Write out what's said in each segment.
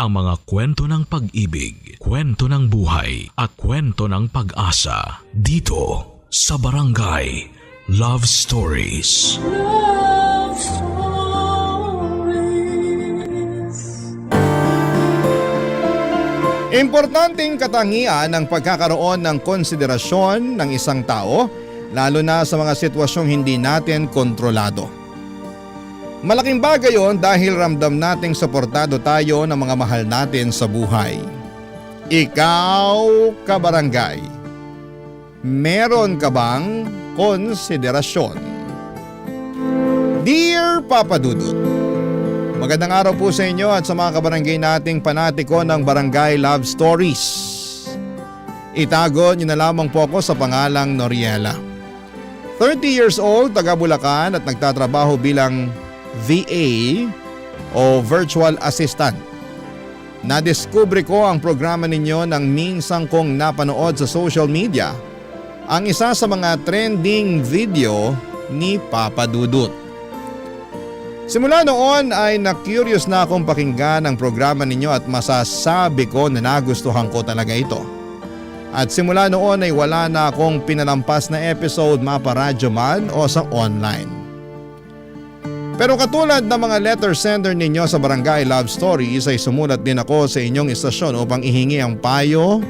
ang mga kwento ng pag-ibig, kwento ng buhay at kwento ng pag-asa dito sa Barangay Love Stories. Love Stories. Importanteng katangian ang pagkakaroon ng konsiderasyon ng isang tao, lalo na sa mga sitwasyong hindi natin kontrolado. Malaking bagay yon dahil ramdam nating suportado tayo ng mga mahal natin sa buhay. Ikaw, kabarangay, meron ka bang konsiderasyon? Dear Papa Dudut, magandang araw po sa inyo at sa mga kabarangay nating panatiko ng Barangay Love Stories. Itago niyo na lamang po ako sa pangalang Noriela. 30 years old, taga Bulacan at nagtatrabaho bilang VA o Virtual Assistant. Nadiskubre ko ang programa ninyo nang minsan kong napanood sa social media ang isa sa mga trending video ni Papa Dudut. Simula noon ay na-curious na akong pakinggan ang programa ninyo at masasabi ko na nagustuhan ko talaga ito. At simula noon ay wala na akong pinalampas na episode maparadyo man o sa online. Pero katulad ng mga letter sender ninyo sa Barangay Love Stories ay sumulat din ako sa inyong istasyon upang ihingi ang payo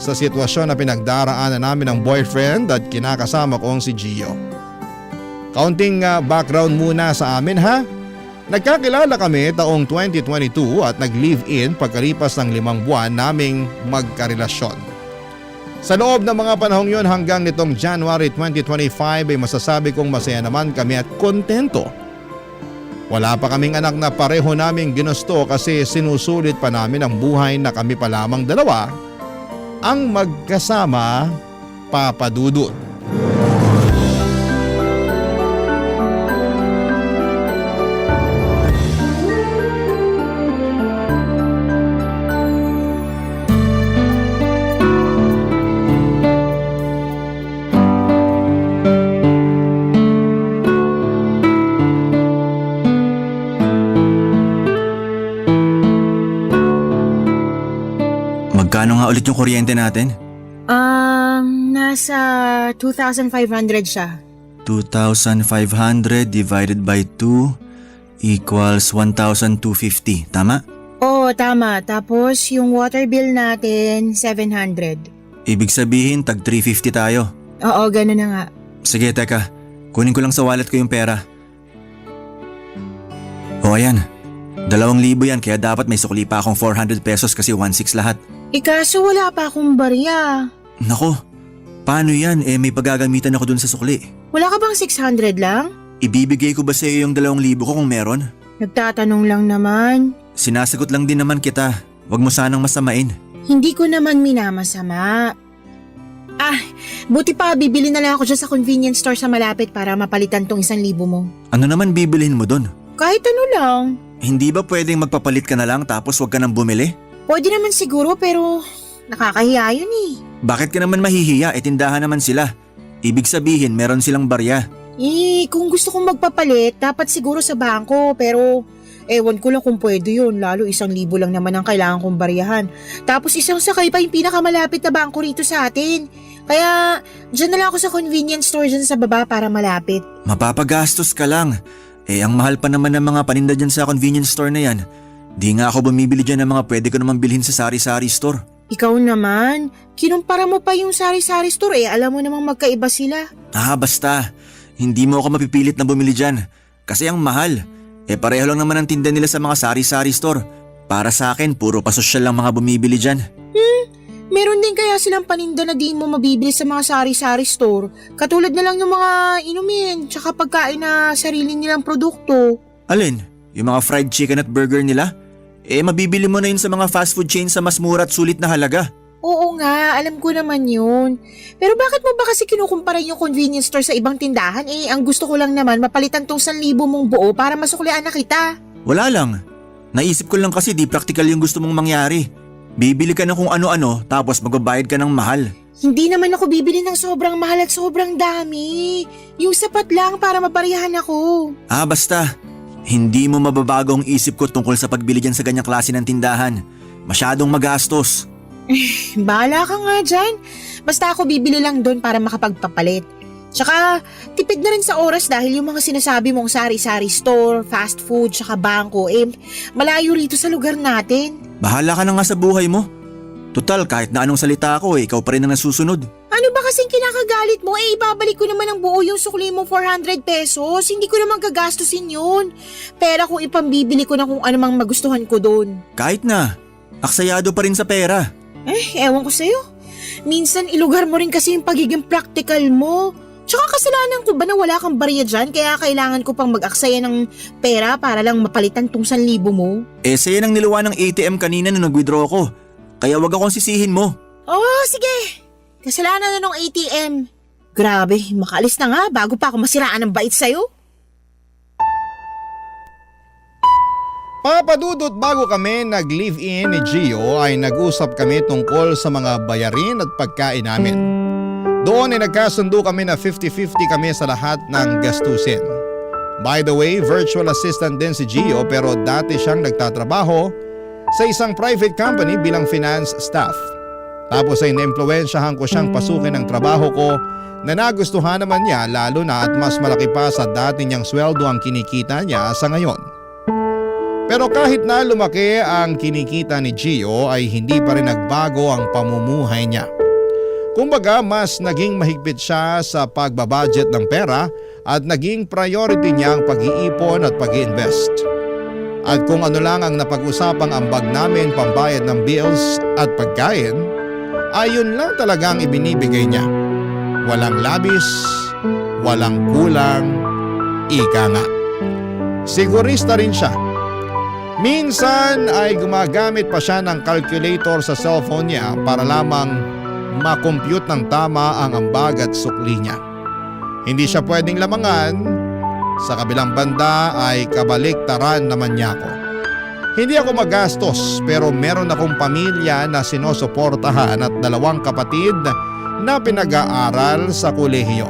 sa sitwasyon na pinagdaraanan namin ng boyfriend at kinakasama kong si Gio. Kaunting background muna sa amin ha. Nagkakilala kami taong 2022 at nag-live-in pagkalipas ng 5 buwan naming magkarelasyon. Sa loob ng mga panahong yon hanggang nitong January 2025 ay masasabi kong masaya naman kami at kontento. Wala pa kaming anak na pareho naming ginusto kasi sinusulit pa namin ang buhay na kami pa lamang dalawa ang magkasama, Papa Dudut. Magkano nga ulit yung kuryente natin? Nasa 2,500 siya. 2,500 divided by 2 equals 1,250, tama? Oo, tama. Tapos yung water bill natin, 700. Ibig sabihin tag 350 tayo. Oo, gano'n na nga. Sige, teka. Kunin ko lang sa wallet ko yung pera. O ayan, 2,000 yan kaya dapat may sukli pa akong 400 pesos kasi 1,600 lahat. Kaso wala pa akong barya. Nako, paano yan? May paggagamitan ako dun sa sukli. Wala ka bang 600 lang? Ibibigay ko ba sa iyo yung 2,000 ko kung meron? Nagtatanong lang naman. Sinasagot lang din naman kita. Huwag mo sanang masamain. Hindi ko naman minamasama. Buti pa bibili na lang ako dyan sa convenience store sa malapit para mapalitan tong 1,000 mo. Ano naman bibilhin mo dun? Kahit ano lang. Hindi ba pwedeng magpapalit ka na lang tapos huwag ka nang bumili? Pwede naman siguro pero nakakahiya yun eh. Bakit ka naman mahihiya? Tindahan naman sila. Ibig sabihin meron silang barya. Kung gusto kong magpapalit, dapat siguro sa bangko pero ewan ko lang kung pwede yun. Lalo 1,000 lang naman ang kailangan kong baryahan. Tapos isang sakay pa yung pinakamalapit na bangko rito sa atin. Kaya dyan na lang ako sa convenience store dyan sa baba para malapit. Mapapagastos ka lang. Ang mahal pa naman ng mga paninda dyan sa convenience store na yan. Di nga ako bumibili dyan ng mga pwede ko naman bilhin sa sari-sari store. Ikaw naman, kinumpara mo pa yung sari-sari store alam mo namang magkaiba sila. Basta. Hindi mo ako mapipilit na bumili dyan. Kasi ang mahal. Pareho lang naman ang tinda nila sa mga sari-sari store. Para sa akin, puro pasosyal lang mga bumibili dyan. Meron din kaya silang paninda na di mo mabibili sa mga sari-sari store. Katulad na lang yung mga inumin, tsaka pagkain na sarili nilang produkto. Alin? Yung mga fried chicken at burger nila? Mabibili mo na yun sa mga fast food chain sa mas mura at sulit na halaga. Oo nga, alam ko naman yun. Pero bakit mo ba kasi kinukumpara yung convenience store sa ibang tindahan? Ang gusto ko lang naman mapalitan tong 1,000 mong buo para masuklian na kita. Wala lang. Naisip ko lang kasi di practical yung gusto mong mangyari. Bibili ka ng kung ano-ano tapos magbabayad ka ng mahal. Hindi naman ako bibili ng sobrang mahal at sobrang dami. Yung sapat lang para mabariyahan ako. Basta. Hindi mo mababago ang isip ko tungkol sa pagbili dyan sa ganyang klase ng tindahan. Masyadong magastos. Bahala ka nga dyan. Basta ako bibili lang doon para makapagpapalit. Tsaka tipid na rin sa oras dahil yung mga sinasabi mong sari-sari store, fast food, tsaka bangko, malayo rito sa lugar natin. Bahala ka na nga sa buhay mo. Total, kahit na anong salita ako ikaw pa rin ang nasusunod. Ano ba kasing kinakagalit mo? Ibabalik ko naman ng buo yung sukli mo 400 pesos. Hindi ko naman gagastusin yun. Pera kung ipambibili ko na kung anumang magustuhan ko doon. Kahit na, aksayado pa rin sa pera. Ewan ko sa'yo. Minsan ilugar mo rin kasi yung pagiging practical mo. Tsaka kasalanan ko ba na wala kang barya dyan kaya kailangan ko pang mag-aksaya ng pera para lang mapalitan tong 1,000 mo? Saya nang niluwa ng ATM kanina nung nag-withdraw ko. Kaya wag akong sisihin mo. Oh, sige. Kasalanan na ng ATM. Grabe, makaalis na nga bago pa ako masiraan ng bait sa'yo. Papadudot, bago kami nag-live-in ni Gio ay nag-usap kami tungkol sa mga bayarin at pagkain namin. Doon ay nagkasundo kami na 50-50 kami sa lahat ng gastusin. By the way, virtual assistant din si Gio pero dati siyang nagtatrabaho sa isang private company bilang finance staff. Tapos ay naimpluwensyahan ko siyang pasukin ng trabaho ko na nagustuhan naman niya lalo na at mas malaki pa sa dati niyang sweldo ang kinikita niya sa ngayon. Pero kahit na lumaki ang kinikita ni Gio ay hindi pa rin nagbago ang pamumuhay niya. Kumbaga mas naging mahigpit siya sa pagbabudget ng pera at naging priority niya ang pag-iipon at pag-iinvest. At kung ano lang ang napag-usapang ambag namin pambayad ng bills at pagkain, ayun lang talagang ibinibigay niya. Walang labis, walang kulang, ika nga. Sigurista rin siya. Minsan ay gumagamit pa siya ng calculator sa cellphone niya para lamang makompute ng tama ang ambag at sukli niya. Hindi siya pwedeng lamangan, sa kabilang banda ay kabaliktaran naman niya ako. Hindi ako magastos pero meron akong pamilya na sinusuportahan at 2 kapatid na pinag-aaral sa kolehiyo.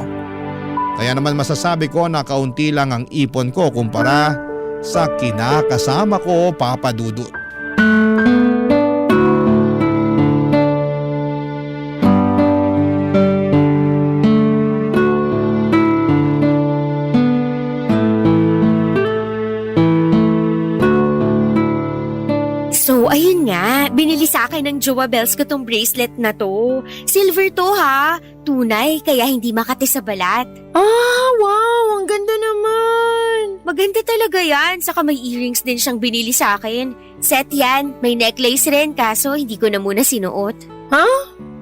Kaya naman masasabi ko na kaunti lang ang ipon ko kumpara sa kinakasama ko, Papa Dudut. So ayun nga, binili sa akin ng Jowa Bells ko tong bracelet na to. Silver to ha, tunay kaya hindi makati sa balat. Ah, wow, ang ganda naman. Maganda talaga yan, saka may earrings din siyang binili sa akin. Set yan, may necklace rin kaso hindi ko na muna sinuot. Ha?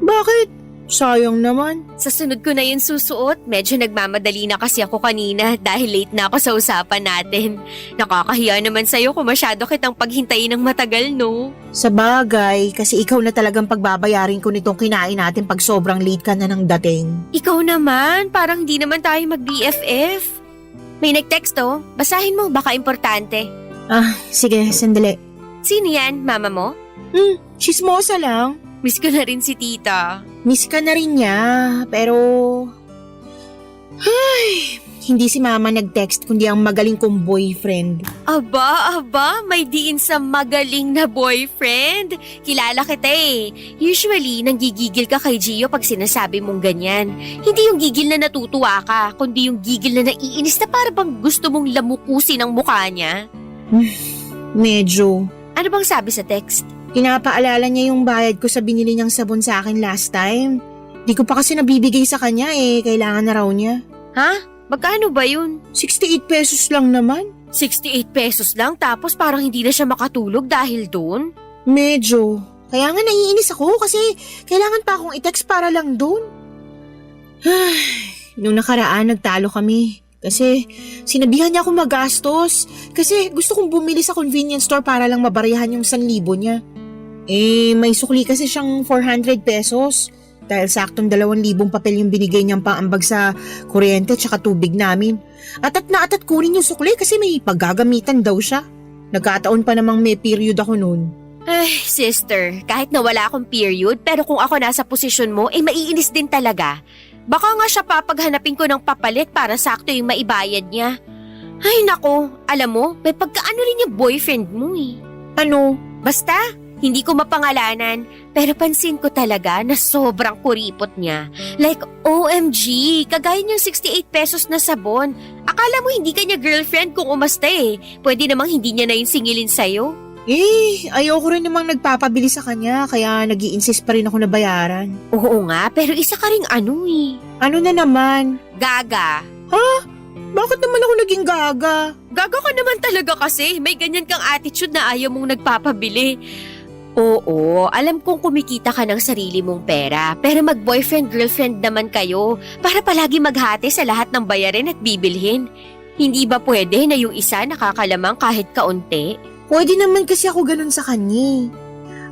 Bakit? Sayang naman. Sa sunod ko na yun susuot, medyo nagmamadali na kasi ako kanina dahil late na ako sa usapan natin. Nakakahiya naman sa'yo kung masyado kitang paghintayin ng matagal, no? Sa bagay, kasi ikaw na talagang pagbabayarin ko nitong kinain natin pag sobrang late ka na ng dating. Ikaw naman, parang hindi naman tayo mag-BFF. May nag-text oh, basahin mo, baka importante. Ah, sige, sandali. Sino yan, mama mo? Chismosa lang. Miss ko na rin si tita. Miss ka na rin niya, pero... Ay, hindi si mama nag-text kundi ang magaling kong boyfriend. Aba, may diin sa magaling na boyfriend. Kilala kita eh. Usually, nanggigigil ka kay Gio pag sinasabi mong ganyan. Hindi yung gigil na natutuwa ka, kundi yung gigil na naiinis na para bang gusto mong lamukusin ang mukha niya. Medyo. Ano bang sabi sa text? Pinapaalala niya yung bayad ko sa binili niyang sabon sa akin last time. Di ko pa kasi nabibigay sa kanya kailangan na raw niya. Ha? Magkano ba yun? 68 pesos lang naman. 68 pesos lang tapos parang hindi na siya makatulog dahil doon? Medyo. Kaya nga naiinis ako kasi kailangan pa akong i-text para lang doon. Nung nakaraan nagtalo kami. Kasi sinabihan niya ako magastos. Kasi gusto kong bumili sa convenience store para lang mabarihan yung 1,000 niya. May sukli kasi siyang 400 pesos. Dahil saktong 2,000 papel yung binigay niyang paambag sa kuryente tsaka tubig namin. Atat na atat kunin yung sukli kasi may paggagamitan daw siya. Nagkataon pa namang may period ako noon. Ay, sister, kahit na wala akong period, pero kung ako nasa posisyon mo, maiinis din talaga. Baka nga siya papaghanapin ko ng papalit para sakto yung maibayad niya. Ay nako, alam mo, may pagkaano rin yung boyfriend mo eh. Ano? Basta, Hindi ko mapangalanan, pero pansin ko talaga na sobrang kuripot niya. Like, OMG, kagaya niyang 68 pesos na sabon. Akala mo hindi ka niya girlfriend kung umasta eh. Pwede namang hindi niya na yung singilin sa'yo. Ayoko rin namang nagpapabili sa kanya kaya nag-i-insist pa rin ako na bayaran. Oo nga, pero isa ka ring ano eh. Ano na naman? Gaga. Bakit naman ako naging gaga? Gaga ka naman talaga kasi. May ganyan kang attitude na ayaw mong nagpapabili. Oo, alam kong kumikita ka ng sarili mong pera, pero mag-boyfriend-girlfriend naman kayo para palagi maghati sa lahat ng bayarin at bibilhin. Hindi ba pwede na yung isa nakakalamang kahit kaunti? Pwede naman kasi ako ganun sa kanya.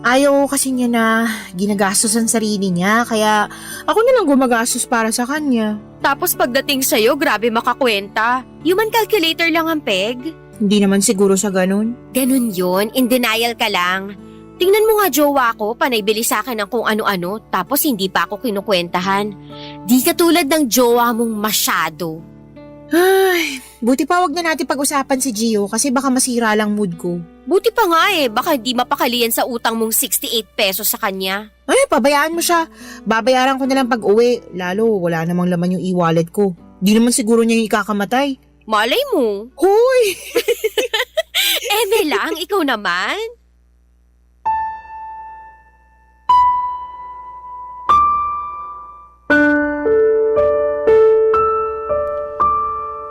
Ayaw kasi niya na ginagastos ang sarili niya, kaya ako na lang gumagastos para sa kanya. Tapos pagdating sa'yo, grabe makakwenta. Human calculator lang ang peg. Hindi naman siguro sa ganun. Ganun yun, in denial ka lang. Tingnan mo nga jowa ko, panay bili sa akin ng kung ano-ano, tapos hindi pa ako kinukwentahan. Di katulad ng jowa mong masyado. Ay, buti pa wag na natin pag-usapan si Gio kasi baka masira lang mood ko. Buti pa nga baka di mapakalian sa utang mong 68 pesos sa kanya. Ay, pabayaan mo siya. Babayaran ko na lang pag-uwi, lalo wala namang laman yung e-wallet ko. Di naman siguro niya yung ikakamatay. Malay mo. Hoy! Eme lang, ikaw naman.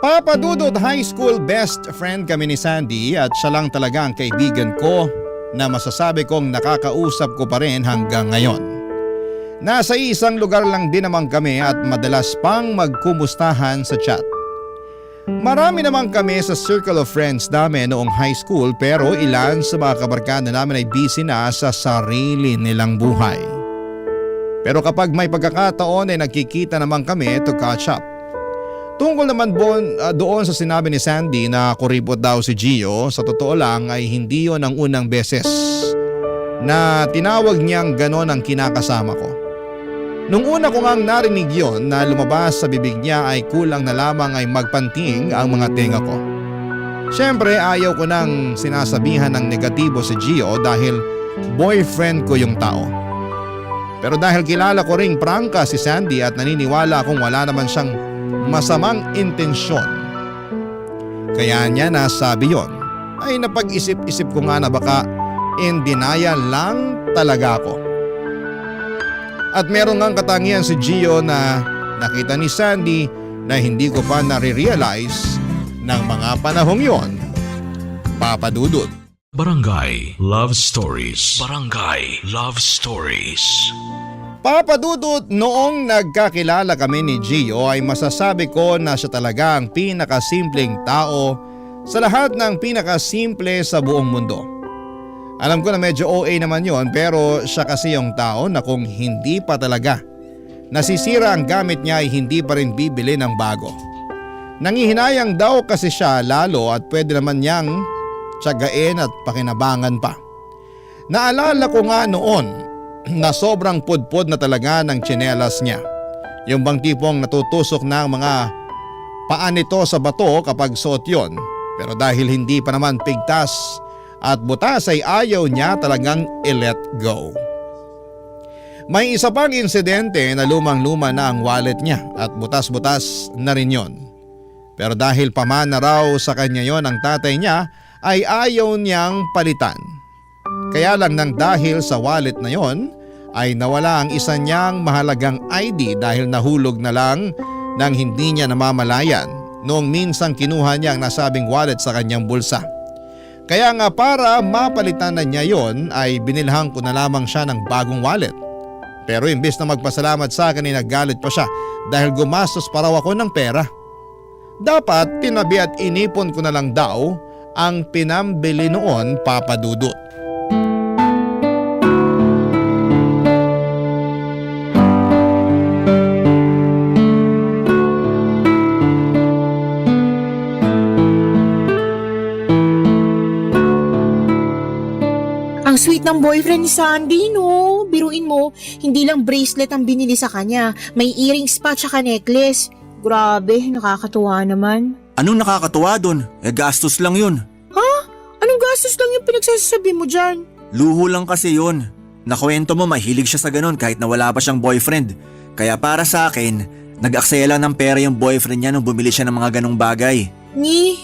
Papa Dudut High School best friend kami ni Sandy at siya lang talaga ang kaibigan ko na masasabi kong nakakausap ko pa rin hanggang ngayon. Nasa isang lugar lang din naman kami at madalas pang magkumustahan sa chat. Marami naman kami sa circle of friends namin noong high school pero ilan sa mga kabarkada namin ay busy na sa sarili nilang buhay. Pero kapag may pagkakataon ay nagkikita naman kami to catch up. Tungkol naman doon sa sinabi ni Sandy na kuripot daw si Gio, sa totoo lang ay hindi yon ang unang beses na tinawag niyang ganon ang kinakasama ko. Nung una ko ngang narinig yon na lumabas sa bibig niya ay kulang na lamang ay magpanting ang mga tenga ko. Siyempre ayaw ko nang sinasabihan ng negatibo si Gio dahil boyfriend ko yung tao. Pero dahil kilala ko ring prangka si Sandy at naniniwala akong wala naman siyang masamang intensyon, kaya niya nasabi yon, ay napag-isip-isip ko nga na baka in denial lang talaga ako. At meron ngang katangian si Gio na nakita ni Sandy na hindi ko pa nare-realize ng mga panahong yon. Papa Dudut. Barangay Love Stories. Barangay Love Stories. Papa Dudut, noong nagkakilala kami ni Gio ay masasabi ko na siya talaga ang pinakasimpleng tao sa lahat ng pinakasimple sa buong mundo. Alam ko na medyo OA naman yon pero siya kasi yung tao na kung hindi pa talaga nasisira ang gamit niya ay hindi pa rin bibili ng bago. Nangihinayang daw kasi siya lalo at pwede naman niyang tiyagain at pakinabangan pa. Naalala ko nga noon na sobrang pudpod na talaga ng tsinelas niya. Yung bang tipong natutusok na ang mga paa nito sa bato kapag suot yon. Pero dahil hindi pa naman pigtas at butas ay ayaw niya talagang i-let go. May isa pang insidente na lumang-luma na ang wallet niya at butas-butas na rin yon. Pero dahil pamana raw sa kanya yon ang tatay niya ay ayaw niyang palitan. Kaya lang nang dahil sa wallet na yon ay nawala ang isa niyang mahalagang ID dahil nahulog na lang nang hindi niya namamalayan noong minsang kinuha niya ang nasabing wallet sa kanyang bulsa. Kaya nga para mapalitan na niya yon ay binilhan ko na lamang siya ng bagong wallet. Pero imbes na magpasalamat sa akin ay naggalit pa siya dahil gumastos pa raw ako ng pera. Dapat tinabi at inipon ko na lang daw ang pinambili noon, Papa Dudut. Ang sweet ng boyfriend ni Sandy, no? Biruin mo, hindi lang bracelet ang binili sa kanya. May earrings pa tsaka necklace. Grabe, nakakatuwa naman. Anong nakakatuwa doon? Gastos lang yun. Anong gastos lang yung pinagsasabi mo dyan? Luho lang kasi yun. Nakwento mo mahilig siya sa ganun kahit na wala pa siyang boyfriend. Kaya para sa akin, nag-aksaya lang ng pera yung boyfriend niya nung bumili siya ng mga ganong bagay.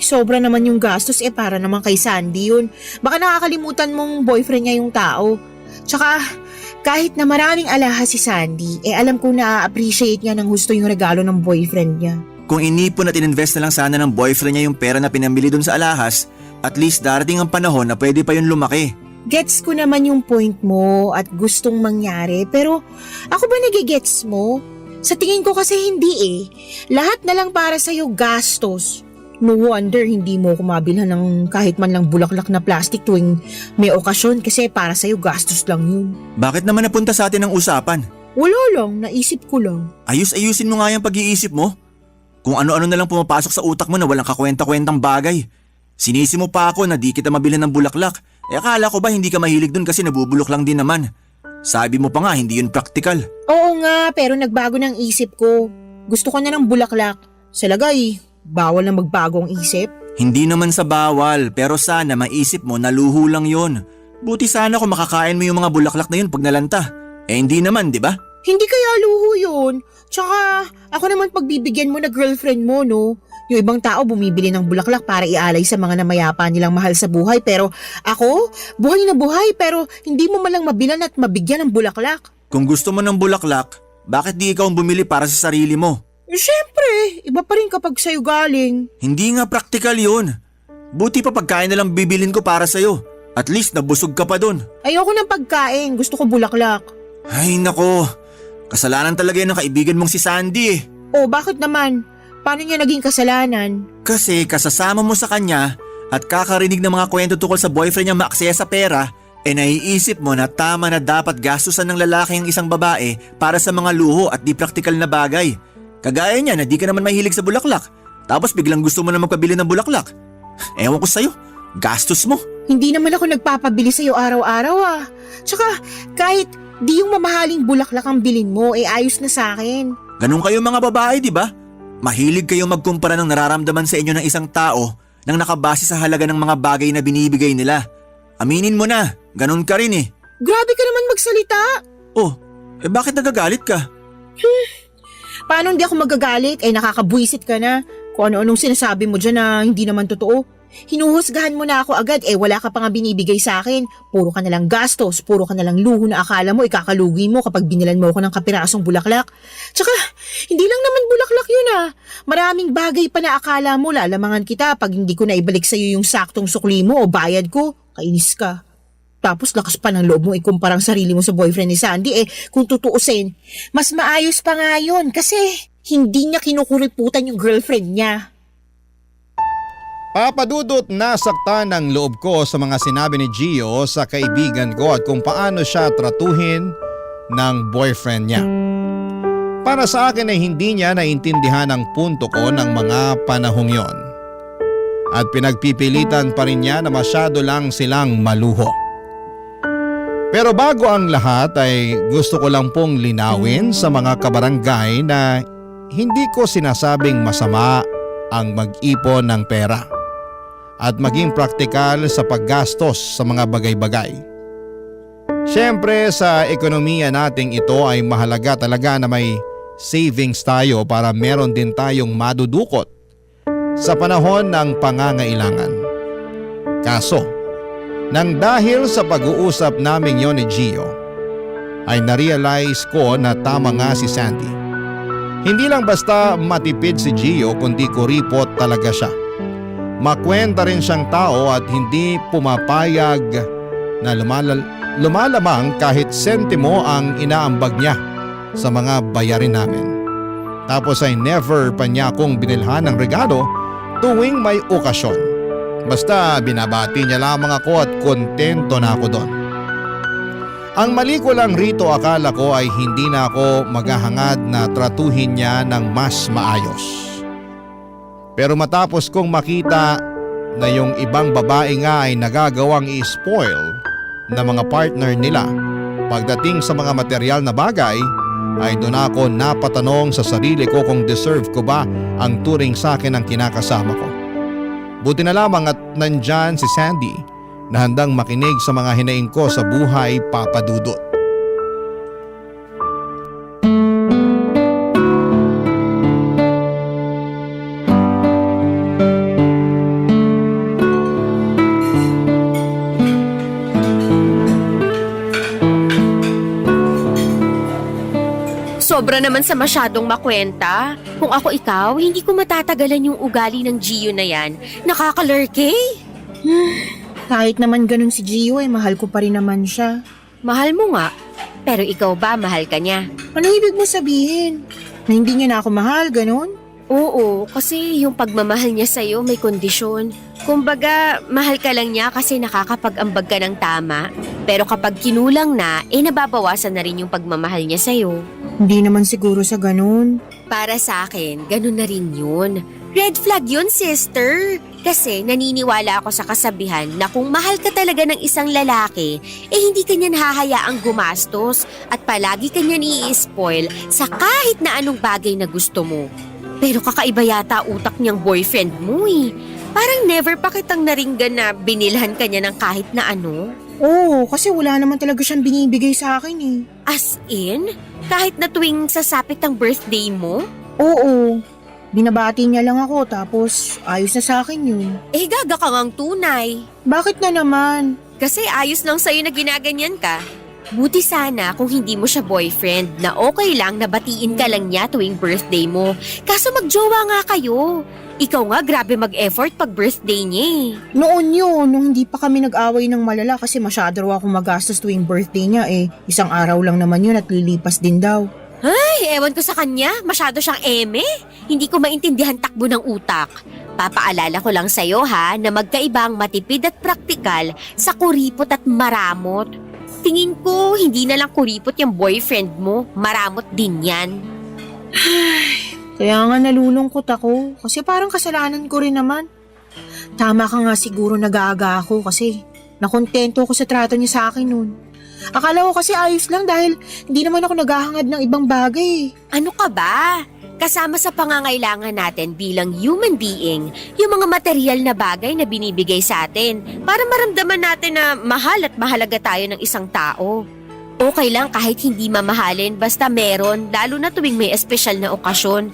Sobra naman yung gastos para naman kay Sandy yun. Baka nakakalimutan mong boyfriend niya yung tao. Tsaka kahit na maraming alahas si Sandy, alam ko na appreciate niya ng gusto yung regalo ng boyfriend niya. Kung inipon at ininvest na lang sana ng boyfriend niya yung pera na pinamili dun sa alahas, at least darating ang panahon na pwede pa yun lumaki. Gets ko naman yung point mo at gustong mangyari, pero ako ba nagigets mo? Sa tingin ko kasi hindi Lahat na lang para sa'yo gastos. No wonder hindi mo ako mabilhan ng kahit man lang bulaklak na plastic tuwing may okasyon kasi para sa'yo gastos lang yun. Bakit naman napunta sa atin ang usapan? Wala lang, naisip ko lang. Ayusin mo nga yung pag-iisip mo. Kung ano-ano na lang pumapasok sa utak mo na walang kakwenta-kwentang bagay. Sinisi mo pa ako na di kita mabilhan ng bulaklak. Akala ko ba hindi ka mahilig dun kasi nabubulok lang din naman. Sabi mo pa nga hindi yun practical. Oo nga, pero nagbago ng isip ko. Gusto ko na ng bulaklak. Sa lagay, bawal na magbago ang isip. Hindi naman sa bawal, pero sana maisip mo na luho lang yun. Buti sana kung makakain mo yung mga bulaklak na yun pag nalanta. Hindi naman, di ba? Hindi kaya luho yun. Tsaka, ako naman pagbibigyan mo na girlfriend mo, no? Yung ibang tao bumibili ng bulaklak para ialay sa mga namayapa nilang mahal sa buhay. Pero ako, buhay na buhay pero hindi mo malang mabilan at mabigyan ng bulaklak. Kung gusto mo ng bulaklak, bakit di ikaw ang bumili para sa sarili mo? Siyempre, iba pa rin kapag sa'yo galing. Hindi nga practical yun. Buti pa pagkain na lang bibilin ko para sa'yo. At least nabusog ka pa dun. Ayoko ng pagkain, gusto ko bulaklak. Ay nako, kasalanan talaga yan ng kaibigan mong si Sandy Oh, bakit naman? Paano niya naging kasalanan? Kasi kasasama mo sa kanya at kakarinig ng mga kwento tungkol sa boyfriend niya maaksaya sa pera, naiisip mo na tama na dapat gastusan ng lalaki ang isang babae para sa mga luho at di praktikal na bagay. Kagaya niya na di ka naman mahilig sa bulaklak, tapos biglang gusto mo na magpabili ng bulaklak. Ewan ko sa'yo, gastos mo. Hindi naman ako nagpapabili sa'yo araw-araw Tsaka kahit di yung mamahaling bulaklak ang bilin mo, ayos na sa akin. Ganun kayo mga babae, di ba? Mahilig kayong magkumpara ng nararamdaman sa inyo ng isang tao nang nakabase sa halaga ng mga bagay na binibigay nila. Aminin mo na, ganun ka rin Grabe ka naman magsalita. Oh, bakit nagagalit ka? Paano hindi ako magagalit? Nakakabwisit ka na. Kung ano-anong sinasabi mo dyan na hindi naman totoo. Hinuhusgahan mo na ako agad, wala ka pa nga binibigay sa akin. Puro ka nalang gastos, puro ka nalang luho na akala mo ikakalugi mo kapag binilan mo ako ng kapirasong bulaklak. Tsaka, hindi lang naman bulaklak yun Maraming bagay pa na akala mo lalamangan kita pag hindi ko na ibalik sa'yo yung saktong sukli mo o bayad ko. Kainis ka. Tapos lakas pa ng loob mo ikumpara ang sarili mo sa boyfriend ni Sandy. Kung tutuusin, mas maayos pa nga yun kasi hindi niya kinukuriputan yung girlfriend niya. Papadudot nasaktan ng loob ko sa mga sinabi ni Gio sa kaibigan ko at kung paano siya tratuhin ng boyfriend niya. Para sa akin ay hindi niya naintindihan ang punto ko ng mga panahong yon. At pinagpipilitan pa rin niya na masyado lang silang maluho. Pero bago ang lahat ay gusto ko lang pong linawin sa mga kabarangay na hindi ko sinasabing masama ang mag-ipon ng pera at maging praktikal sa paggastos sa mga bagay-bagay. Siyempre sa ekonomiya nating ito ay mahalaga talaga na may savings tayo para meron din tayong madudukot sa panahon ng pangangailangan. Kaso, nang dahil sa pag-uusap namin yon ni Gio, ay narealize ko na tama nga si Sandy. Hindi lang basta matipid si Gio kundi kuripot talaga siya. Makwenta rin siyang tao at hindi pumapayag na lumalamang kahit sentimo ang inaambag niya sa mga bayarin namin. Tapos ay never pa niya akong binilhan ng regalo tuwing may okasyon. Basta binabati niya lamang ako at kontento na ako doon. Ang mali ko lang rito akala ko ay hindi na ako maghahangad na tratuhin niya ng mas maayos. Pero matapos kong makita na yung ibang babae nga ay nagagawang i-spoil na mga partner nila pagdating sa mga material na bagay, ay doon ako napatanong sa sarili ko kung deserve ko ba ang turing sa akin ng kinakasama ko. Buti na lamang at nandyan si Sandy na handang makinig sa mga hinaing ko sa buhay, Papa Dudut. Sobra naman sa masyadong makwenta. Kung ako ikaw, hindi ko matatagalan yung ugali ng Gio na yan. Nakakalurke. Kahit naman ganun si Gio mahal ko pa rin naman siya. Mahal mo nga. Pero ikaw ba, mahal ka niya? Ano ibig mo sabihin? Na hindi niya na ako mahal, ganun? Oo, kasi yung pagmamahal niya sa'yo may kondisyon. Kumbaga, mahal ka lang niya kasi nakakapag-ambag ka ng tama. Pero kapag kinulang na, nababawasan na rin yung pagmamahal niya sa'yo. Hindi naman siguro sa ganun. Para sa akin, ganun na rin yun. Red flag yun, sister. Kasi naniniwala ako sa kasabihan na kung mahal ka talaga ng isang lalaki, hindi ka niya nahahayaang gumastos at palagi ka niya i-spoil sa kahit na anong bagay na gusto mo. Pero kakaiba yata utak niyang boyfriend mo eh. Parang never pa kitang naringgan na binilhan ka niya ng kahit na ano. Oo, kasi wala naman talaga siyang binibigay sa akin eh. As in? Kahit na tuwing sasapit ang birthday mo? Oo, binabati niya lang ako tapos ayos na sa akin yun. Gaga ka ngang tunay. Bakit na naman? Kasi ayos lang sa'yo na ginaganyan ka. Buti sana kung hindi mo siya boyfriend na okay lang na batiin ka lang niya tuwing birthday mo. Kaso magjowa nga kayo. Ikaw nga grabe mag-effort pag birthday niya eh. Noon yun, nung hindi pa kami nag-away ng malala kasi masyado raw akong magastos tuwing birthday niya Isang araw lang naman yun at lilipas din daw. Ay, ewan ko sa kanya. Masyado siyang eme. Hindi ko maintindihan takbo ng utak. Papaalala ko lang sa'yo ha na magkaibang matipid at praktikal sa kuripot at maramot. Tingin ko hindi na lang kuripot yung boyfriend mo. Maramot din yan. Kaya nga nalulungkot ako kasi parang kasalanan ko rin naman. Tama ka nga siguro nag-aaga ako kasi nakontento ako sa trato niya sa akin nun. Akala ko kasi ayos lang dahil hindi naman ako naghahangad ng ibang bagay. Ano ka ba? Kasama sa pangangailangan natin bilang human being, yung mga material na bagay na binibigay sa atin para maramdaman natin na mahal at mahalaga tayo ng isang tao. Okay lang kahit hindi mamahalin basta meron lalo na tuwing may espesyal na okasyon.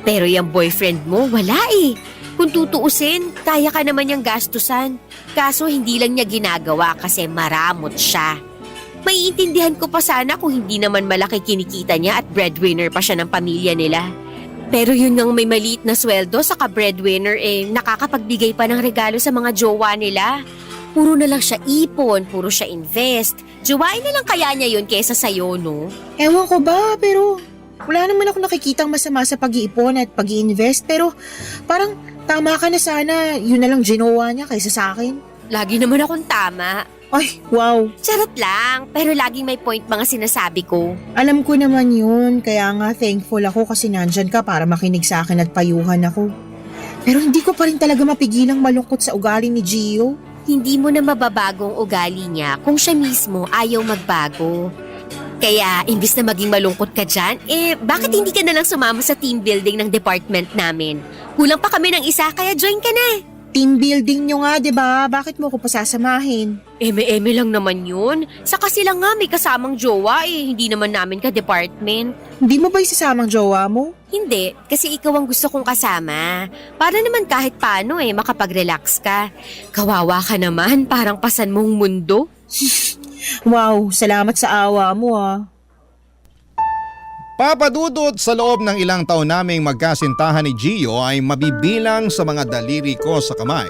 Pero yung boyfriend mo, wala eh. Kung tutuusin, kaya ka naman niyang gastusan. Kaso hindi lang niya ginagawa kasi maramot siya. Maiintindihan ko pa sana kung hindi naman malaki kinikita niya at breadwinner pa siya ng pamilya nila. Pero yun ngang may maliit na sweldo saka breadwinner nakakapagbigay pa ng regalo sa mga jowa nila. Puro na lang siya ipon, puro siya invest. Jowain na lang kaya niya yun kesa sa'yo, no? Ewan ko ba pero wala naman ako nakikitang masama sa pag-iipon at pag-iinvest pero parang tama ka na sana yun na lang ginawa niya kaysa sa akin. Lagi naman akong tama. Ay, wow. Charot lang, pero laging may point mga sinasabi ko. Alam ko naman yun, kaya nga thankful ako kasi nandyan ka para makinig sa akin at payuhan ako. Pero hindi ko pa rin talaga mapigilang malungkot sa ugali ni Gio. Hindi mo na mababagong ugali niya kung siya mismo ayaw magbago. Kaya, imbis na maging malungkot ka dyan, bakit hindi ka na lang sumama sa team building ng department namin? Kulang pa kami ng isa, kaya join ka na. Team building nyo nga, diba? Bakit mo ko pasasamahin? Eme-eme lang naman yun. Saka sila nga may kasamang jowa hindi naman namin ka-department. Hindi mo ba isasamang jowa mo? Hindi, kasi ikaw ang gusto kong kasama. Para naman kahit paano makapag-relax ka. Kawawa ka naman, parang pasan mong mundo. Wow, salamat sa awa mo Papa Dudut, sa loob ng ilang taon naming magkasintahan ni Gio ay mabibilang sa mga daliri ko sa kamay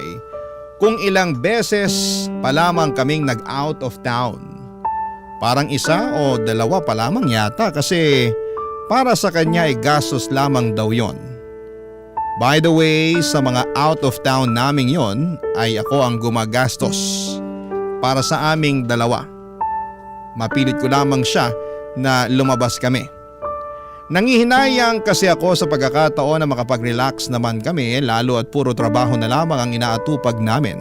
kung ilang beses pa lamang kaming nag-out of town. Parang isa o dalawa pa lamang yata kasi para sa kanya ay gastos lamang daw yon. By the way, sa mga out of town naming yon ay ako ang gumagastos para sa aming dalawa. Mapilit ko lamang siya na lumabas kami. Nangihinayang kasi ako sa pagkakataon na makapag-relax naman kami lalo at puro trabaho na lamang ang inaatupag namin.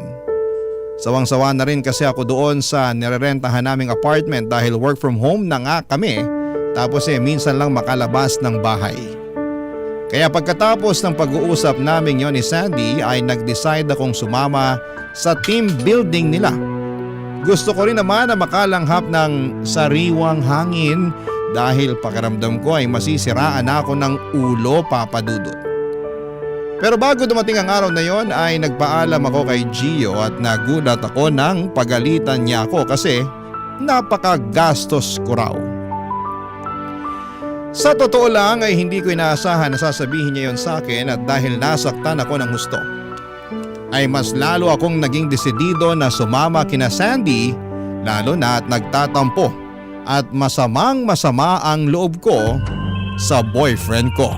Sawang-sawa na rin kasi ako doon sa nirerentahan naming apartment dahil work from home na nga kami tapos minsan lang makalabas ng bahay. Kaya pagkatapos ng pag-uusap namin yon ni Sandy ay nag-decide akong sumama sa team building nila Gusto ko rin naman na makalanghap ng sariwang hangin dahil pakiramdam ko ay masisiraan na ako ng ulo, Papa Dudut. Pero bago dumating ang araw na yon ay nagpaalam ako kay Gio at nagulat ako nang pagalitan niya ako kasi napakagastos ko raw. Sa totoo lang ay hindi ko inaasahan na sasabihin niya yon sa akin at dahil nasaktan ako ng husto ay mas lalo akong naging desidido na sumama kina Sandy lalo na at nagtatampo at masama ang loob ko sa boyfriend ko.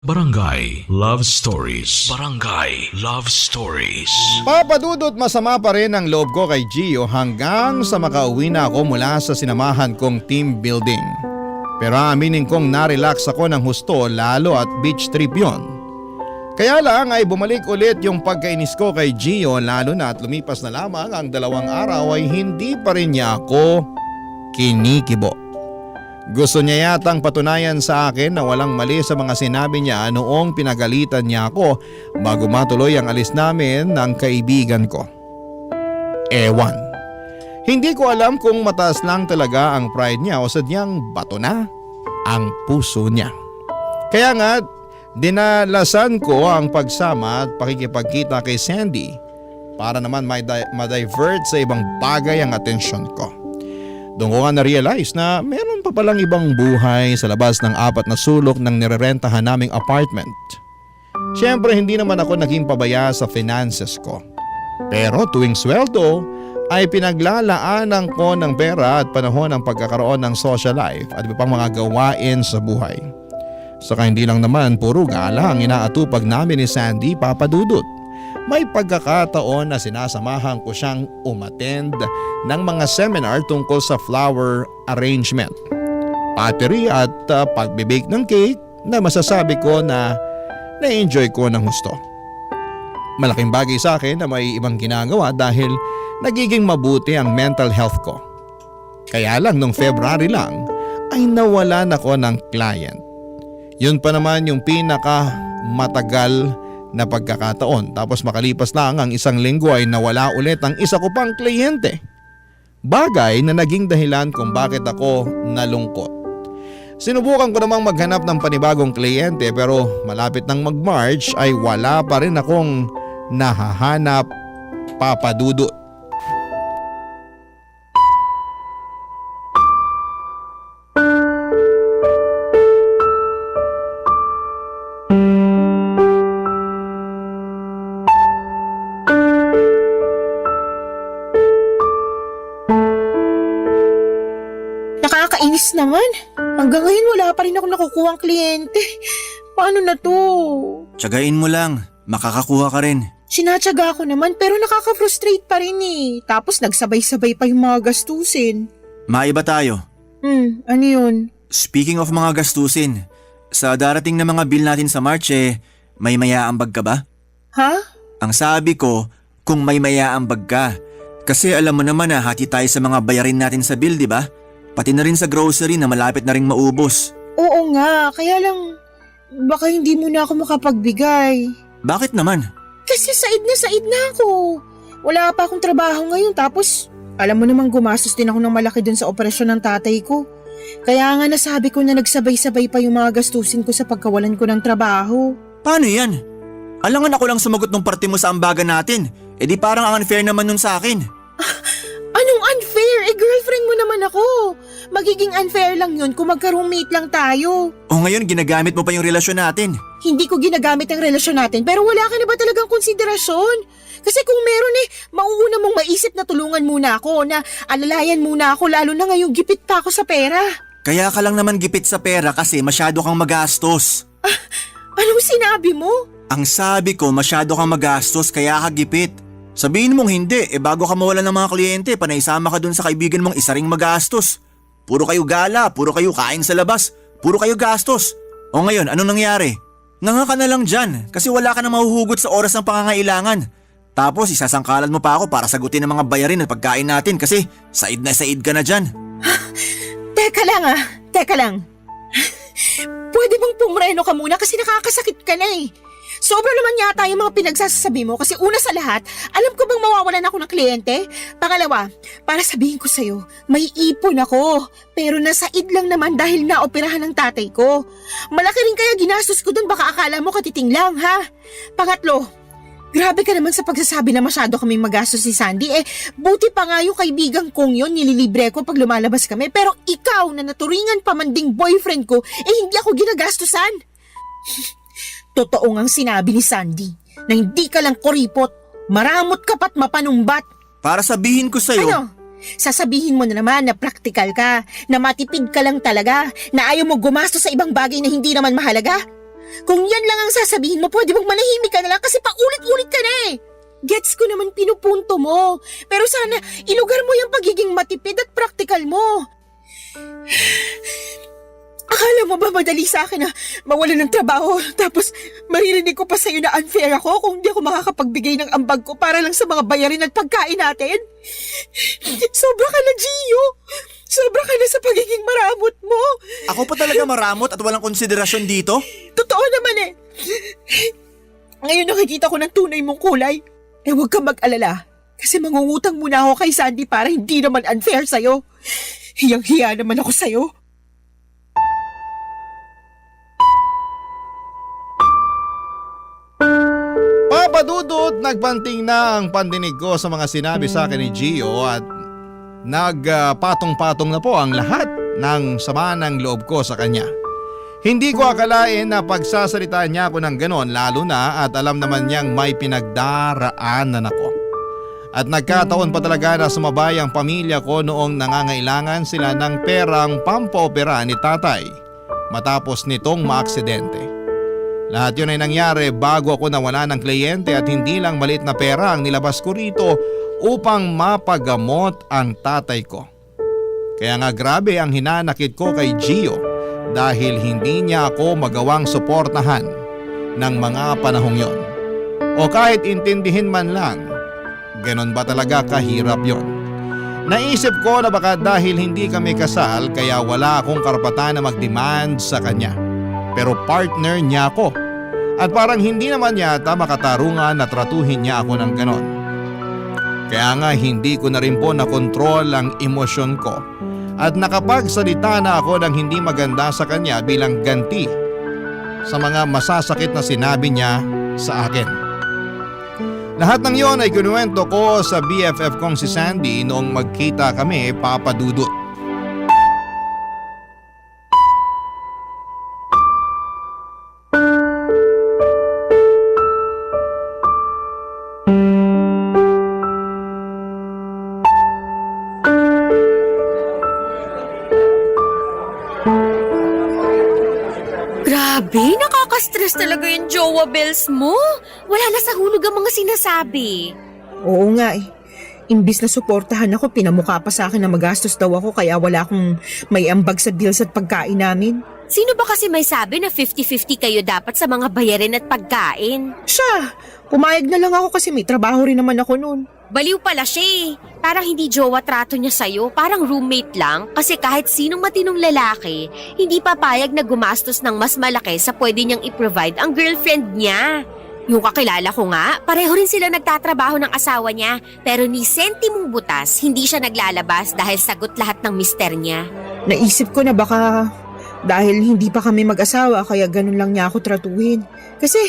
Barangay Love Stories. Barangay Love Stories. Papa Dudut, masama pa rin ang loob ko kay Gio hanggang sa makauwi na ako mula sa sinamahan kong team building. Pero aminin kong narelax ako ng husto lalo at beach trip yon. Kaya lang ay bumalik ulit yung pagkainis ko kay Gio lalo na at lumipas na lamang ang 2 araw ay hindi pa rin niya ako kinikibo. Gusto niya yatang patunayan sa akin na walang mali sa mga sinabi niya noong pinagalitan niya ako bago matuloy ang alis namin ng kaibigan ko. Ewan. Hindi ko alam kung mataas lang talaga ang pride niya o sadyang bato na ang puso niya. Kaya nga, dinalasan ko ang pagsama at pakikipagkita kay Sandy para naman ma-divert sa ibang bagay ang atensyon ko. Doon ko nga na-realize na meron pa palang ibang buhay sa labas ng 4 na sulok ng nirerentahan naming apartment. Siyempre hindi naman ako naging pabaya sa finances ko. Pero tuwing sweldo ay pinaglalaanan ko ng pera at panahon ng pagkakaroon ng social life at iba pang mga gawain sa buhay. Saka hindi lang naman puro gala ang inaatupag namin ni Sandy, Papa Dudut. May pagkakataon na sinasamahan ko siyang umattend ng mga seminar tungkol sa flower arrangement, pottery at pagbibake ng cake na masasabi ko na na-enjoy ko ng husto. Malaking bagay sa akin na may ibang ginagawa dahil nagiging mabuti ang mental health ko. Kaya lang nung February lang ay nawalan ako ng client. Yun pa naman yung pinaka matagal na pagkakataon tapos makalipas lang ang 1 linggo ay nawala ulit ang isa ko pang kliyente. Bagay na naging dahilan kung bakit ako nalungkot. Sinubukan ko namang maghanap ng panibagong kliyente pero malapit ng mag-March ay wala pa rin akong nahahanap, Papa Dudut. Nakakainis naman. Hanggang ngayon wala pa rin ako nakukuhang kliyente. Paano na to? Tiyagain mo lang, makakakuha ka rin. Sinatsaga ko naman pero nakaka-frustrate pa rin eh. Tapos nagsabay-sabay pa yung mga gastusin. Maiba tayo. Ano yun? Speaking of mga gastusin, sa darating na mga bill natin sa March may mayaambag ka ba? Ha? Ang sabi ko, kung may mayaambag ka. Kasi alam mo naman na hati tayo sa mga bayarin natin sa bill, di ba? Pati na rin sa grocery na malapit na ring maubos. Oo nga, kaya lang baka hindi mo na ako makapagbigay. Bakit naman? Kasi said na ako. Wala pa akong trabaho ngayon tapos alam mo namang gumastos din ako ng malaki dun sa operasyon ng tatay ko. Kaya nga nasabi ko na nagsabay-sabay pa yung mga gastusin ko sa pagkawalan ko ng trabaho. Paano yan? Alangan ako lang sumagot ng parte mo sa ambagan natin. E di parang ang unfair naman nun sa akin. Anong unfair? Girlfriend mo naman ako. Magiging unfair lang yun kung magka-roommate lang tayo. O ngayon ginagamit mo pa yung relasyon natin. Hindi ko ginagamit ang relasyon natin pero wala ka na ba talagang konsiderasyon? Kasi kung meron mauuna mong maisip na tulungan muna ako, na alalayan muna ako lalo na ngayong gipit pa ako sa pera. Kaya ka lang naman gipit sa pera kasi masyado kang magastos. Anong sinabi mo? Ang sabi ko masyado kang magastos kaya ka gipit. Sabihin mong hindi, bago ka mawalan ng mga kliyente, panaisama ka dun sa kaibigan mong isa ring magastos. Puro kayo gala, puro kayo kain sa labas, puro kayo gastos. O ngayon, anong nangyari? Nganga ka na lang dyan kasi wala ka na mahuhugot sa oras ng pangangailangan. Tapos isasangkalan mo pa ako para sagutin ang mga bayarin at pagkain natin kasi said ka na dyan. Teka lang. Pwede bang pumreno ka muna kasi nakakasakit ka na eh. Sobra naman yata yung mga pinagsasabi mo kasi una sa lahat, alam ko bang mawawalan ako ng kliyente? Pangalawa, para sabihin ko sa'yo, may ipon ako. Pero nasaid lang naman dahil naoperahan ng tatay ko. Malaki rin kaya ginastos ko dun, baka akala mo katiting lang ha? Pangatlo, grabe ka naman sa pagsasabi na masyado kaming magastos si Sandy. Buti pa nga yung kaibigan kong yun, nililibre ko pag lumalabas kami. Pero ikaw na naturingan pa man ding boyfriend ko, hindi ako ginagastusan. Totoo ngang sinabi ni Sandy na hindi ka lang kuripot, maramot ka pa't mapanumbat. Para sabihin ko sa'yo, Ano? Sasabihin mo na naman na practical ka, na matipid ka lang talaga, na ayaw mo gumastos sa ibang bagay na hindi naman mahalaga? Kung yan lang ang sasabihin mo, pwede mong manahimik ka na lang kasi paulit-ulit ka na eh. Gets ko naman pinupunto mo, pero sana ilugar mo yung pagiging matipid at practical mo. Akala mo ba madali sa akin na mawalan ng trabaho tapos maririnig ko pa sa'yo na unfair ako kung hindi ako makakapagbigay ng ambag ko para lang sa mga bayarin at pagkain natin? Sobra ka na, Gio! Sobra ka na sa pagiging maramot mo! ako pa talaga maramot at walang konsiderasyon dito? Totoo naman eh! Ngayon nakikita ko ng tunay mong kulay. Huwag kang mag-alala kasi mangungutang muna ako kay Sandy para hindi naman unfair sa'yo. Hiyang-hiya naman ako sa'yo. Papadudot, nagbanting na ang pandinig ko sa mga sinabi sa akin ni Gio at nagpatong-patong na po ang lahat ng sama ng loob ko sa kanya. Hindi ko akalain na pagsasalitaan niya ako ng ganon lalo na at alam naman niyang may pinagdaraanan ako. At nagkataon pa talaga na sumabay ang pamilya ko noong nangangailangan sila ng perang pampaopera ni tatay matapos nitong maaksidente. Lahat yun ay nangyari bago ako nawala ng kliyente at hindi lang maliit na pera ang nilabas ko rito upang mapagamot ang tatay ko. Kaya nga grabe ang hinanakit ko kay Gio dahil hindi niya ako magawang suportahan ng mga panahong yon. O kahit intindihin man lang, ganon ba talaga kahirap yon? Naisip ko na baka dahil hindi kami kasal kaya wala akong karapatan na mag-demand sa kanya. Pero partner niya ako at parang hindi naman yata makatarungan na tratuhin niya ako ng ganon. Kaya nga hindi ko na rin po nakontrol ang emosyon ko at nakapagsalita na ako ng hindi maganda sa kanya bilang ganti sa mga masasakit na sinabi niya sa akin. Lahat ng yon ay kinuwento ko sa BFF kong si Sandy noong magkita kami, Papa Dudut. Grabe, nakaka-stress talaga yung jowa bells mo. Wala na sa hulog ang mga sinasabi. Oo nga eh. Imbis na suportahan ako, pinamukha pa sa akin na magastos daw ako kaya wala akong may ambag sa bills at pagkain namin. Sino ba kasi may sabi na 50-50 kayo dapat sa mga bayarin at pagkain? Siya! Pumayag na lang ako kasi may trabaho rin naman ako noon. Baliw pala siya eh. Parang hindi jowa trato niya sa'yo, parang roommate lang. Kasi kahit sinong matinong lalaki, hindi papayag na gumastos ng mas malaki sa pwede niyang i-provide ang girlfriend niya. Yung kakilala ko nga, pareho rin sila nagtatrabaho ng asawa niya. Pero ni sentimong butas, hindi siya naglalabas dahil sagot lahat ng mister niya. Naisip ko na baka dahil hindi pa kami mag-asawa kaya ganun lang niya ako tratuhin. Kasi,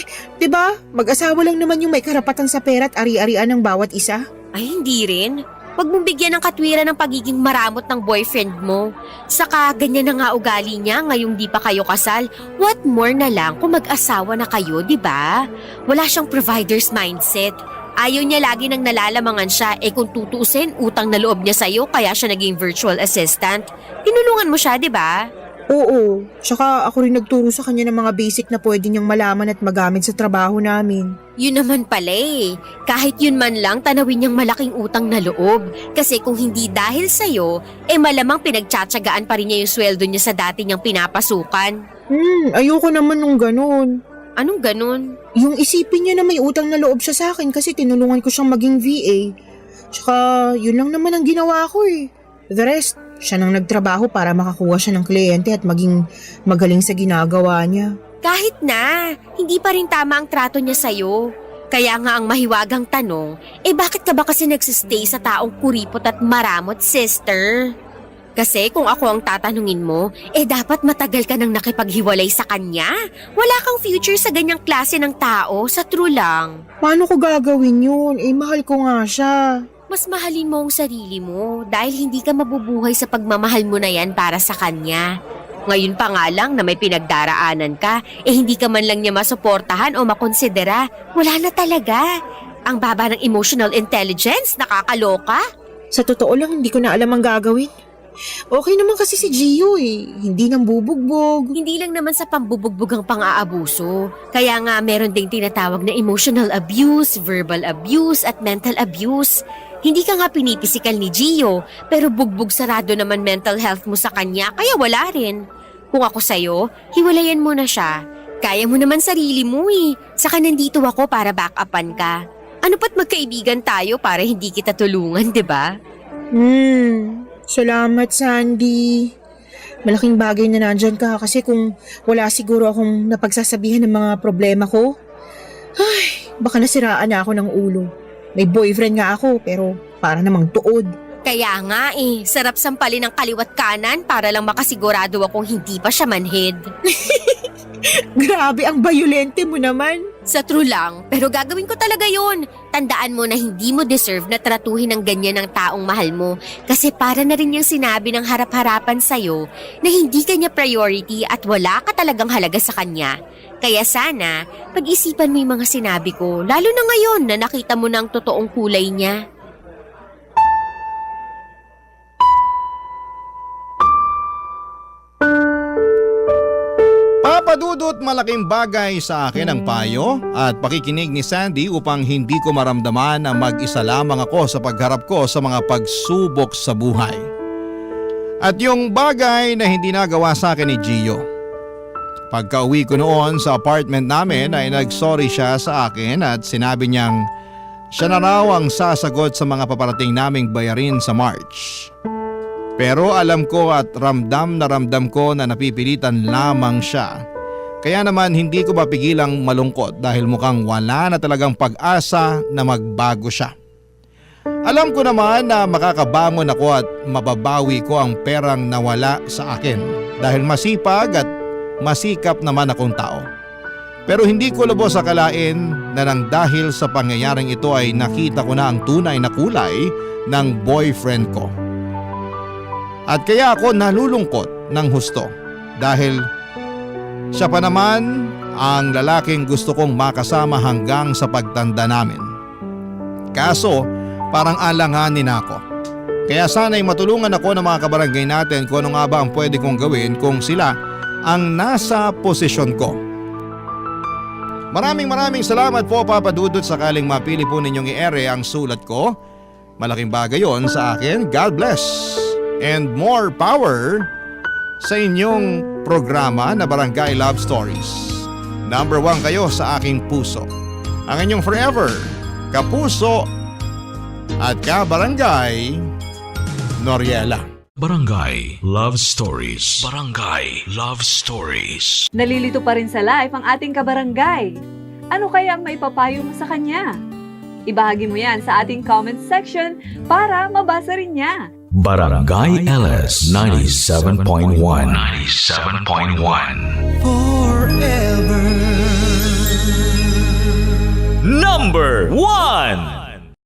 'di ba, mag-asawa lang naman yung may karapatan sa pera at ari-arian ng bawat isa. Ay, hindi rin. Huwag mong bigyan ng katwiran ng pagiging maramot ng boyfriend mo. Saka ganyan na nga ugali niya ngayong di pa kayo kasal. What more na lang kung mag-asawa na kayo, di ba? Wala siyang provider's mindset. Ayaw niya lagi nang nalalamangan siya, kung tutuusin, utang na loob niya sa'yo kaya siya naging virtual assistant. Tinulungan mo siya, di ba? Oo, tsaka ako rin nagturo sa kanya ng mga basic na pwede niyang malaman at magamit sa trabaho namin. Yun naman pala eh. Kahit yun man lang, tanawin niyang malaking utang na loob. Kasi kung hindi dahil sa'yo, malamang pinagtsatsagaan pa rin niya yung sweldo niya sa dati niyang pinapasukan. Ayoko naman nung ganun. Anong ganun? Yung isipin niya na may utang na loob siya sa akin kasi tinulungan ko siyang maging VA. Tsaka yun lang naman ang ginawa ko eh. The rest, siya nang nagtrabaho para makakuha siya ng kliyente at maging magaling sa ginagawa niya. Kahit na, hindi pa rin tama ang trato niya sa'yo. Kaya nga ang mahiwagang tanong, bakit ka ba kasi nagsistay sa taong kuripot at maramot, sister? Kasi kung ako ang tatanungin mo, dapat matagal ka nang nakipaghiwalay sa kanya. Wala kang future sa ganyang klase ng tao, sa true lang. Paano ko gagawin yun? Mahal ko nga siya. Mas mahalin mo ang sarili mo dahil hindi ka mabubuhay sa pagmamahal mo na yan para sa kanya. Ngayon pa nga lang na may pinagdaraanan ka, hindi ka man lang niya masuportahan o makonsidera. Wala na talaga. Ang baba ng emotional intelligence, nakakaloka. Sa totoo lang, hindi ko na alam ang gagawin. Okay naman kasi si Gio hindi nang bubugbog. Hindi lang naman sa pambubugbog ang pang-aabuso. Kaya nga meron ding tinatawag na emotional abuse, verbal abuse at mental abuse. Hindi ka nga pinipisikal ni Gio, pero bugbog sarado naman mental health mo sa kanya, kaya wala rin. Kung ako sa'yo, hiwalayan mo na siya. Kaya mo naman sarili mo Saka nandito ako para back-upan ka. Ano pa't magkaibigan tayo para hindi kita tulungan, di ba? Salamat, Sandy. Malaking bagay na nandyan ka kasi kung wala siguro akong napagsasabihan ng mga problema ko, baka nasiraan na ako ng ulo. May boyfriend nga ako pero para namang tuod. Kaya nga sarap sampalin ng kaliwat kanan para lang makasigurado akong hindi pa siya manhid. Grabe, ang bayolente mo naman. Sa true lang, pero gagawin ko talaga yun. Tandaan mo na hindi mo deserve na tratuhin ng ganyan ng taong mahal mo kasi para na rin yung sinabi ng harap-harapan sa'yo na hindi kanya priority at wala ka talagang halaga sa kanya. Kaya sana, pag-isipan mo yung mga sinabi ko, lalo na ngayon na nakita mo na ang totoong kulay niya. Papadudot, malaking bagay sa akin ang payo at pakikinig ni Sandy upang hindi ko maramdaman na mag-isa lamang ako sa pagharap ko sa mga pagsubok sa buhay. At yung bagay na hindi nagawa sa akin ni Gio. Pagka-uwi ko noon sa apartment namin ay nag-sorry siya sa akin at sinabi niyang siya na raw ang sasagot sa mga paparating naming bayarin sa March. Pero alam ko at ramdam ko na napipilitan lamang siya. Kaya naman hindi ko mapigilang malungkot dahil mukhang wala na talagang pag-asa na magbago siya. Alam ko naman na makakabangon ako at mababawi ko ang perang nawala sa akin dahil masipag at masikap naman akong tao. Pero hindi ko lubos akalain na nang dahil sa pangyayaring ito ay nakita ko na ang tunay na kulay ng boyfriend ko. At kaya ako nalulungkot ng husto dahil siya pa naman ang lalaking gusto kong makasama hanggang sa pagtanda namin. Kaso parang alanganin ako. Kaya sana'y matulungan ako ng mga kabarangay natin kung ano nga ba ang pwede kong gawin kung sila ang nasa posisyon ko. Maraming salamat po, Papa Dudut, sakaling mapili po ninyong i-ere ang sulat ko. Malaking bagay yon sa akin. God bless and more power sa inyong programa na Barangay Love Stories. Number 1 kayo sa aking puso. Ang inyong forever kapuso at kabarangay, Noriela. Barangay Love Stories. Barangay Love Stories. Nalilito pa rin sa life ang ating kabarangay. Ano kaya ang maipapayo mo sa kanya? Ibahagi mo yan sa ating comment section para mabasa rin niya. Barangay LS 97.1. 97.1. Forever. Number 1.